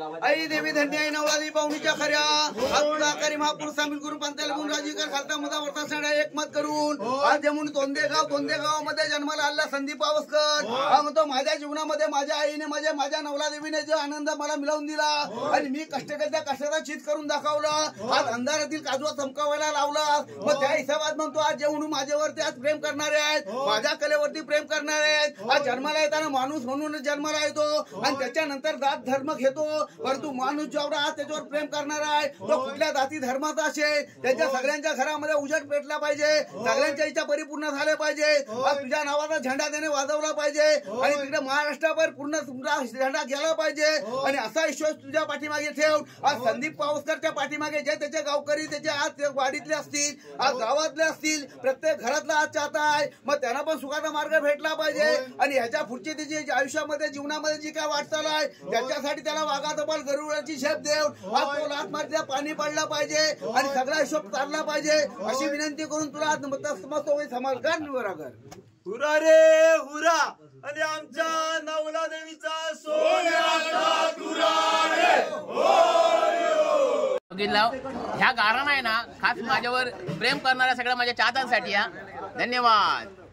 आई देवी धन्य आई नवलादी पाहुणीच्या खऱ्या आपला करी महापुरुष सामील गुरु पंथाला गुण राजीकर खालता मुदा वर्ता सणा एकमत करून आज जमुन तोंदेगाव मध्ये जन्माला आला संदीप पावसकर हा म्हणतो माझ्या जीवनामध्ये माझ्या आईने माझ्या नवलादेवीने जो आनंद मला मिळवून दिला आणि मी कष्टाचा चित करून दाखवलं आज अंधारातील काजवा चमकावायला लावला मग त्या हिशोबात म्हणतो आज जेवण माझ्यावरती आज प्रेम करणारे आहेत माझ्या कलेवरती प्रेम करणारे आहेत आज जन्माला येताना माणूस म्हणून जन्माला येतो आणि त्याच्यानंतर जात धर्म घेतो परंतु माणूस जेवढा आज त्याच्यावर प्रेम करणारा आहे तो कुठल्या जाती धर्माचा असेल त्याच्या सगळ्यांच्या घरामध्ये उजेड पेटला पाहिजे सगळ्यांच्या इच्छा परिपूर्ण झाल्या पाहिजे आज तुझ्या नावाचा झेंडा त्याने वाजवला पाहिजे आणि तिकडे महाराष्ट्रावर पूर्ण तुमचा झेंडा गेला पाहिजे आणि असा विश्वास तुझ्या पाठीमागे ठेव आज संदीप पावसकरच्या पाठीमागे जे त्याचे गावकरी त्याच्या आज वाडीतले असतील आज गावातले असतील प्रत्येक घरातला आज चाहता आहे मग त्यांना पण सुखाचा मार्ग भेटला पाहिजे आणि ह्याच्या पुढची त्याची आयुष्यामध्ये जीवनामध्ये जी काय वाटचाल आहे त्याच्यासाठी त्याला वाघाचा बल गरुडाची शेप देव आज तो लाथ मारला पाणी पडला पाहिजे आणि सगळा हिशोब चालला पाहिजे अशी विनंती करून तुला मस्त होईल समाजकार निवराकर हुरा रे हुरा आणि आमच्या नवला देवीचा सोन्याचा तुरा रे ह्या गाणं आहे ना खास माझ्यावर प्रेम करणाऱ्या सगळ्या माझ्या चाहत्यांसाठी धन्यवाद।